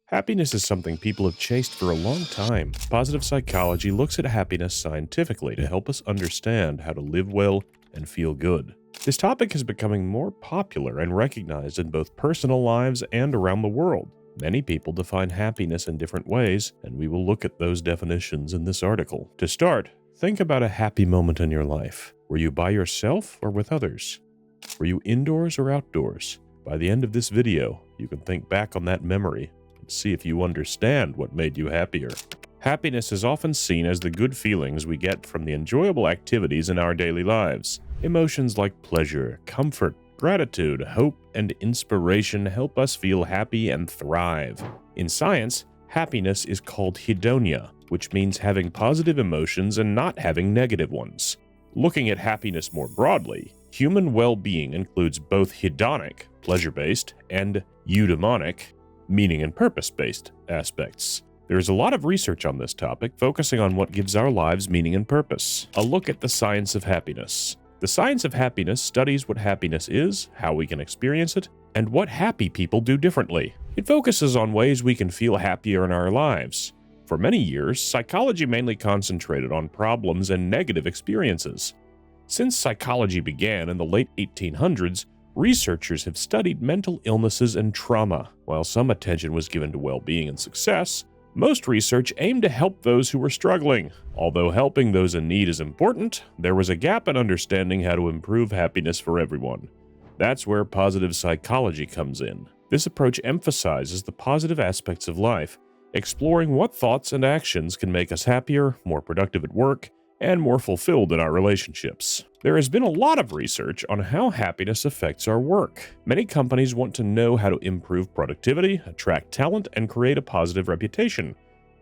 Happiness is something people have chased for a long time. Positive psychology looks at happiness scientifically to help us understand how to live well and feel good. This topic is becoming more popular and recognized in both personal lives and around the world. Many people define happiness in different ways, and we will look at those definitions in this article. To start, think about a happy moment in your life. Were you by yourself or with others? Were you indoors or outdoors? By the end of this video, you can think back on that memory and see if you understand what made you happier. Happiness is often seen as the good feelings we get from the enjoyable activities in our daily lives. Emotions like pleasure, comfort, gratitude, hope, and inspiration help us feel happy and thrive. In science, happiness is called hedonia, which means having positive emotions and not having negative ones. Looking at happiness more broadly, human well-being includes both hedonic, pleasure-based, and eudaimonic, meaning and purpose-based aspects. There is a lot of research on this topic, focusing on what gives our lives meaning and purpose. A look at the science of happiness. The science of happiness studies what happiness is, how we can experience it, and what happy people do differently. It focuses on ways we can feel happier in our lives. For many years, psychology mainly concentrated on problems and negative experiences. Since psychology began in the late 1800s, researchers have studied mental illnesses and trauma. While some attention was given to well-being and success, most research aimed to help those who were struggling. Although helping those in need is important, there was a gap in understanding how to improve happiness for everyone. That's where positive psychology comes in. This approach emphasizes the positive aspects of life, exploring what thoughts and actions can make us happier, more productive at work, and more fulfilled in our relationships. There has been a lot of research on how happiness affects our work. Many companies want to know how to improve productivity, attract talent, and create a positive reputation.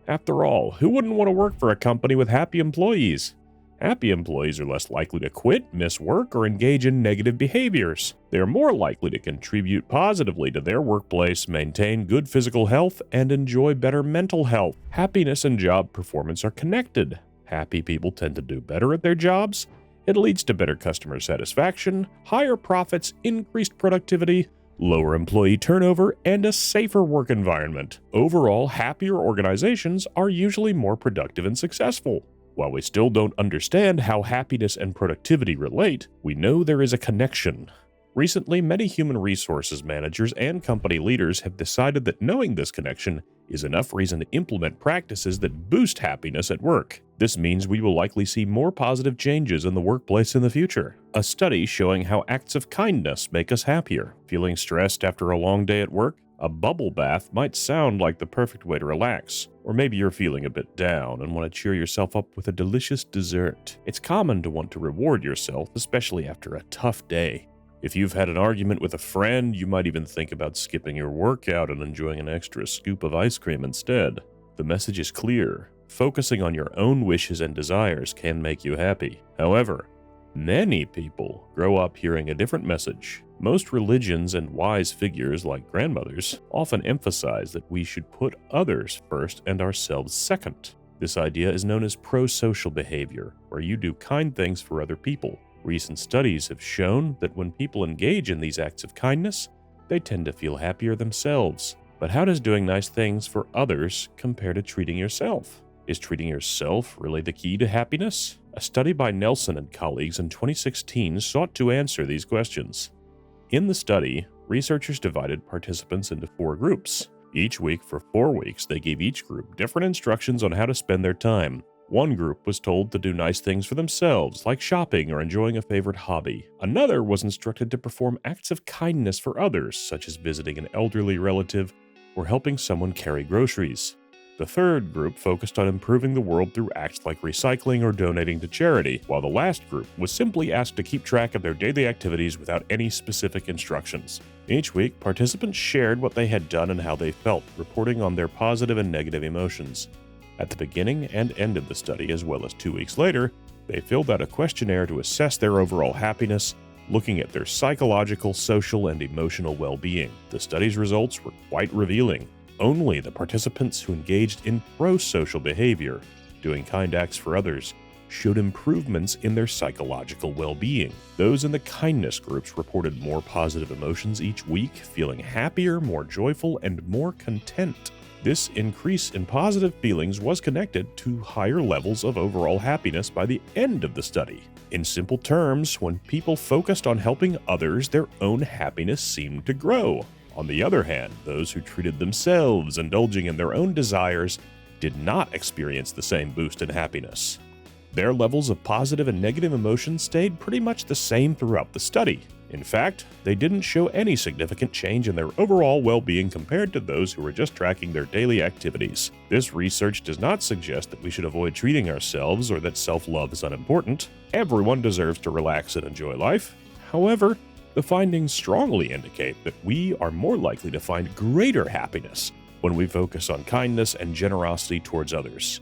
After all, who wouldn't want to work for a company with happy employees? Happy employees are less likely to quit, miss work, or engage in negative behaviors. They are more likely to contribute positively to their workplace, maintain good physical health, and enjoy better mental health. Happiness and job performance are connected. Happy people tend to do better at their jobs. It leads to better customer satisfaction, higher profits, increased productivity, lower employee turnover, and a safer work environment. Overall, happier organizations are usually more productive and successful. While we still don't understand how happiness and productivity relate, we know there is a connection. Recently, many human resources managers and company leaders have decided that knowing this connection is enough reason to implement practices that boost happiness at work. This means we will likely see more positive changes in the workplace in the future. A study showing how acts of kindness make us happier. Feeling stressed after a long day at work? A bubble bath might sound like the perfect way to relax. Or maybe you're feeling a bit down and want to cheer yourself up with a delicious dessert. It's common to want to reward yourself, especially after a tough day. If you've had an argument with a friend, you might even think about skipping your workout and enjoying an extra scoop of ice cream instead. The message is clear. Focusing on your own wishes and desires can make you happy. However, many people grow up hearing a different message. Most religions and wise figures like grandmothers often emphasize that we should put others first and ourselves second. This idea is known as pro-social behavior, where you do kind things for other people. Recent studies have shown that when people engage in these acts of kindness, they tend to feel happier themselves. But how does doing nice things for others compare to treating yourself? Is treating yourself really the key to happiness? A study by Nelson and colleagues in 2016 sought to answer these questions. In the study, researchers divided participants into 4 groups. Each week for 4 weeks, they gave each group different instructions on how to spend their time. One group was told to do nice things for themselves, like shopping or enjoying a favorite hobby. Another was instructed to perform acts of kindness for others, such as visiting an elderly relative or helping someone carry groceries. The third group focused on improving the world through acts like recycling or donating to charity, while the last group was simply asked to keep track of their daily activities without any specific instructions. Each week, participants shared what they had done and how they felt, reporting on their positive and negative emotions. At the beginning and end of the study, as well as 2 weeks later, they filled out a questionnaire to assess their overall happiness, looking at their psychological, social, and emotional well-being. The study's results were quite revealing. Only the participants who engaged in pro-social behavior, doing kind acts for others, showed improvements in their psychological well-being. Those in the kindness groups reported more positive emotions each week, feeling happier, more joyful, and more content. This increase in positive feelings was connected to higher levels of overall happiness by the end of the study. In simple terms, when people focused on helping others, their own happiness seemed to grow. On the other hand, those who treated themselves, indulging in their own desires, did not experience the same boost in happiness. Their levels of positive and negative emotions stayed pretty much the same throughout the study. In fact, they didn't show any significant change in their overall well-being compared to those who were just tracking their daily activities. This research does not suggest that we should avoid treating ourselves or that self-love is unimportant. Everyone deserves to relax and enjoy life. However, the findings strongly indicate that we are more likely to find greater happiness when we focus on kindness and generosity towards others.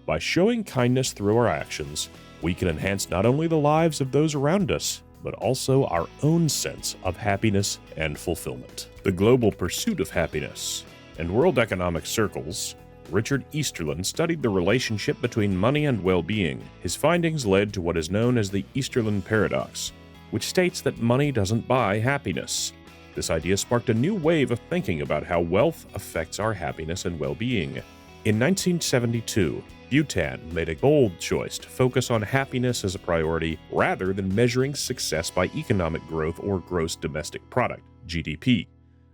By showing kindness through our actions, we can enhance not only the lives of those around us, but also our own sense of happiness and fulfillment. The global pursuit of happiness. In World Economic Circles, Richard Easterlin studied the relationship between money and well-being. His findings led to what is known as the Easterlin paradox, which states that money doesn't buy happiness. This idea sparked a new wave of thinking about how wealth affects our happiness and well-being. In 1972, Bhutan made a bold choice to focus on happiness as a priority rather than measuring success by economic growth or gross domestic product, GDP.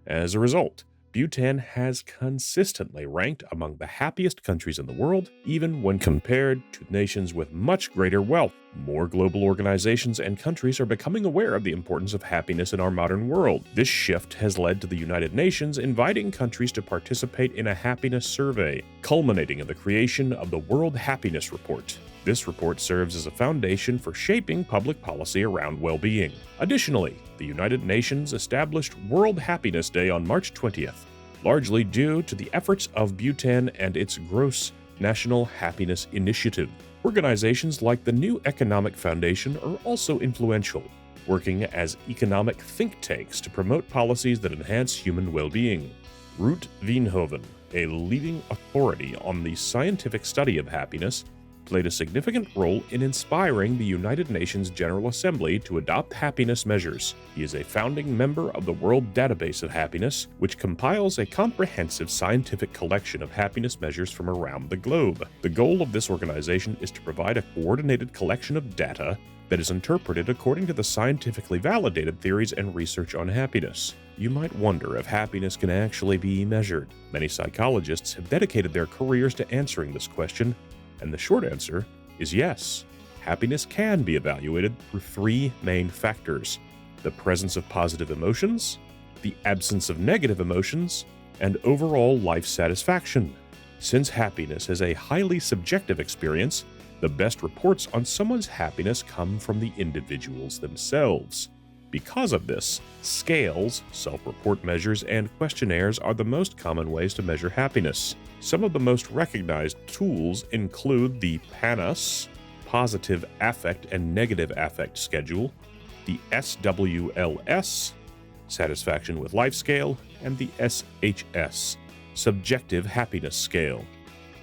As a result, Bhutan has consistently ranked among the happiest countries in the world, even when compared to nations with much greater wealth. More global organizations and countries are becoming aware of the importance of happiness in our modern world. This shift has led to the United Nations inviting countries to participate in a happiness survey, culminating in the creation of the World Happiness Report. This report serves as a foundation for shaping public policy around well-being. Additionally, the United Nations established World Happiness Day on March 20th, largely due to the efforts of Bhutan and its Gross National Happiness Initiative. Organizations like the New Economic Foundation are also influential, working as economic think tanks to promote policies that enhance human well-being. Ruut Veenhoven, a leading authority on the scientific study of happiness, played a significant role in inspiring the United Nations General Assembly to adopt happiness measures. He is a founding member of the World Database of Happiness, which compiles a comprehensive scientific collection of happiness measures from around the globe. The goal of this organization is to provide a coordinated collection of data that is interpreted according to the scientifically validated theories and research on happiness. You might wonder if happiness can actually be measured. Many psychologists have dedicated their careers to answering this question, and the short answer is yes. Happiness can be evaluated through three main factors: the presence of positive emotions, the absence of negative emotions, and overall life satisfaction. Since happiness is a highly subjective experience, the best reports on someone's happiness come from the individuals themselves. Because of this, scales, self-report measures, and questionnaires are the most common ways to measure happiness. Some of the most recognized tools include the PANAS, Positive Affect and Negative Affect Schedule, the SWLS, Satisfaction with Life Scale, and the SHS, Subjective Happiness Scale.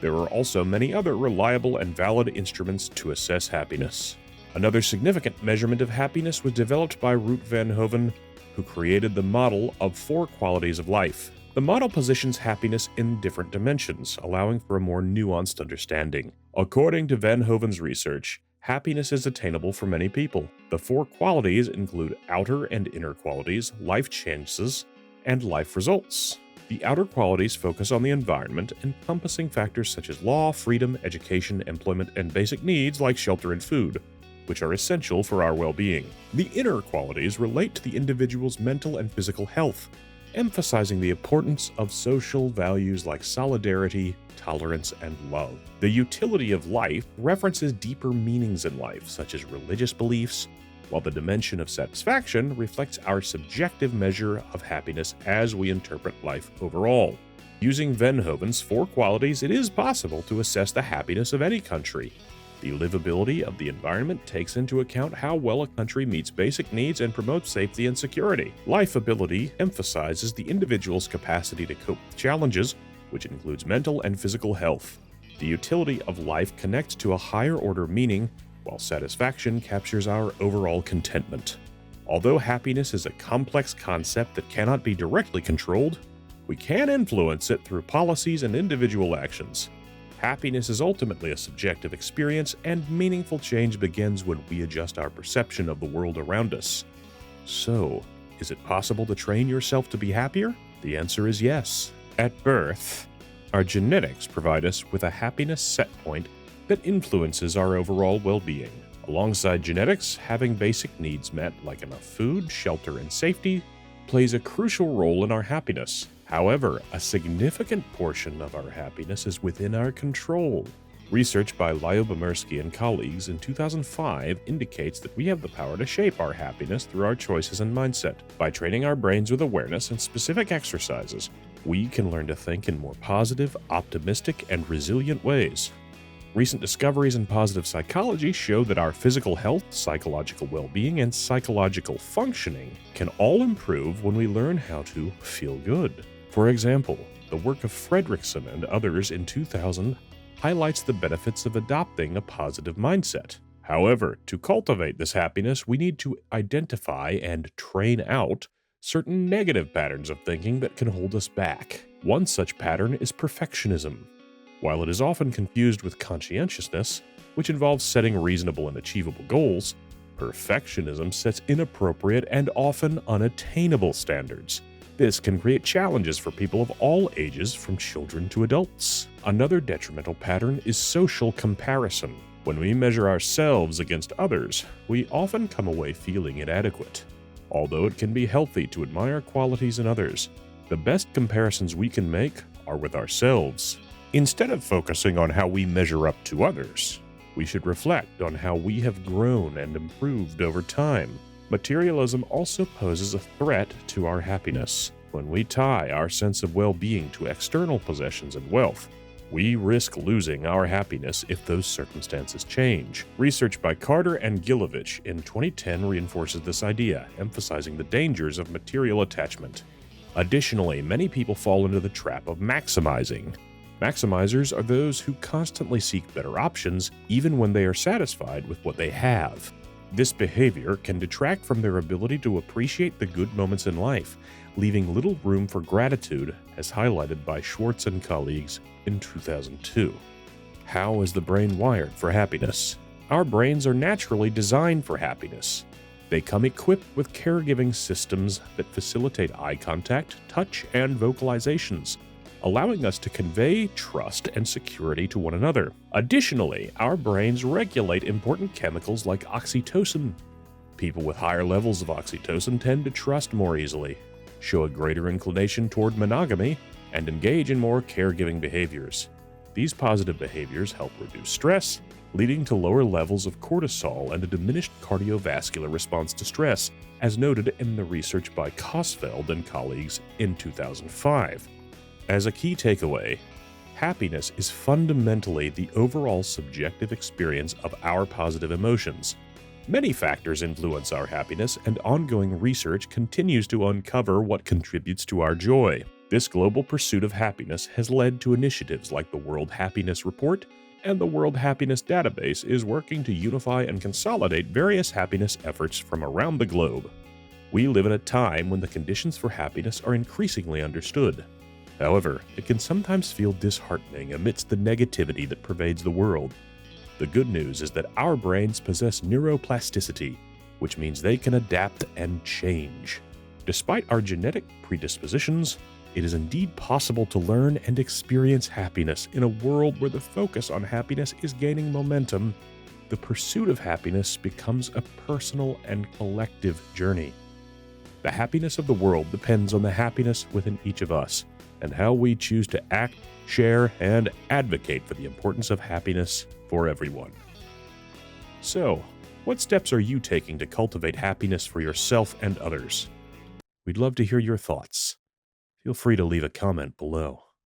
There are also many other reliable and valid instruments to assess happiness. Another significant measurement of happiness was developed by Ruut Veenhoven, who created the model of 4 qualities of life. The model positions happiness in different dimensions, allowing for a more nuanced understanding. According to Veenhoven's research, happiness is attainable for many people. The 4 qualities include outer and inner qualities, life chances, and life results. The outer qualities focus on the environment, encompassing factors such as law, freedom, education, employment, and basic needs like shelter and food, which are essential for our well-being. The inner qualities relate to the individual's mental and physical health, emphasizing the importance of social values like solidarity, tolerance, and love. The utility of life references deeper meanings in life, such as religious beliefs, while the dimension of satisfaction reflects our subjective measure of happiness as we interpret life overall. Using Veenhoven's 4 qualities, it is possible to assess the happiness of any country. The livability of the environment takes into account how well a country meets basic needs and promotes safety and security. Lifeability emphasizes the individual's capacity to cope with challenges, which includes mental and physical health. The utility of life connects to a higher order meaning, while satisfaction captures our overall contentment. Although happiness is a complex concept that cannot be directly controlled, we can influence it through policies and individual actions. Happiness is ultimately a subjective experience, and meaningful change begins when we adjust our perception of the world around us. So, is it possible to train yourself to be happier? The answer is yes. At birth, our genetics provide us with a happiness set point that influences our overall well-being. Alongside genetics, having basic needs met like enough food, shelter, and safety plays a crucial role in our happiness. However, a significant portion of our happiness is within our control. Research by Lyobomirsky and colleagues in 2005 indicates that we have the power to shape our happiness through our choices and mindset. By training our brains with awareness and specific exercises, we can learn to think in more positive, optimistic, and resilient ways. Recent discoveries in positive psychology show that our physical health, psychological well-being, and psychological functioning can all improve when we learn how to feel good. For example, the work of Fredrickson and others in 2000 highlights the benefits of adopting a positive mindset. However, to cultivate this happiness, we need to identify and train out certain negative patterns of thinking that can hold us back. One such pattern is perfectionism. While it is often confused with conscientiousness, which involves setting reasonable and achievable goals, perfectionism sets inappropriate and often unattainable standards. This can create challenges for people of all ages, from children to adults. Another detrimental pattern is social comparison. When we measure ourselves against others, we often come away feeling inadequate. Although it can be healthy to admire qualities in others, the best comparisons we can make are with ourselves. Instead of focusing on how we measure up to others, we should reflect on how we have grown and improved over time. Materialism also poses a threat to our happiness. When we tie our sense of well-being to external possessions and wealth, we risk losing our happiness if those circumstances change. Research by Carter and Gilovich in 2010 reinforces this idea, emphasizing the dangers of material attachment. Additionally, many people fall into the trap of maximizing. Maximizers are those who constantly seek better options, even when they are satisfied with what they have. This behavior can detract from their ability to appreciate the good moments in life, leaving little room for gratitude, as highlighted by Schwartz and colleagues in 2002. How is the brain wired for happiness? Our brains are naturally designed for happiness. They come equipped with caregiving systems that facilitate eye contact, touch, and vocalizations, allowing us to convey trust and security to one another. Additionally, our brains regulate important chemicals like oxytocin. People with higher levels of oxytocin tend to trust more easily, show a greater inclination toward monogamy, and engage in more caregiving behaviors. These positive behaviors help reduce stress, leading to lower levels of cortisol and a diminished cardiovascular response to stress, as noted in the research by Kosfeld and colleagues in 2005. As a key takeaway, happiness is fundamentally the overall subjective experience of our positive emotions. Many factors influence our happiness, and ongoing research continues to uncover what contributes to our joy. This global pursuit of happiness has led to initiatives like the World Happiness Report, and the World Happiness Database is working to unify and consolidate various happiness efforts from around the globe. We live in a time when the conditions for happiness are increasingly understood. However, it can sometimes feel disheartening amidst the negativity that pervades the world. The good news is that our brains possess neuroplasticity, which means they can adapt and change. Despite our genetic predispositions, it is indeed possible to learn and experience happiness in a world where the focus on happiness is gaining momentum. The pursuit of happiness becomes a personal and collective journey. The happiness of the world depends on the happiness within each of us, and how we choose to act, share, and advocate for the importance of happiness for everyone. So, what steps are you taking to cultivate happiness for yourself and others? We'd love to hear your thoughts. Feel free to leave a comment below.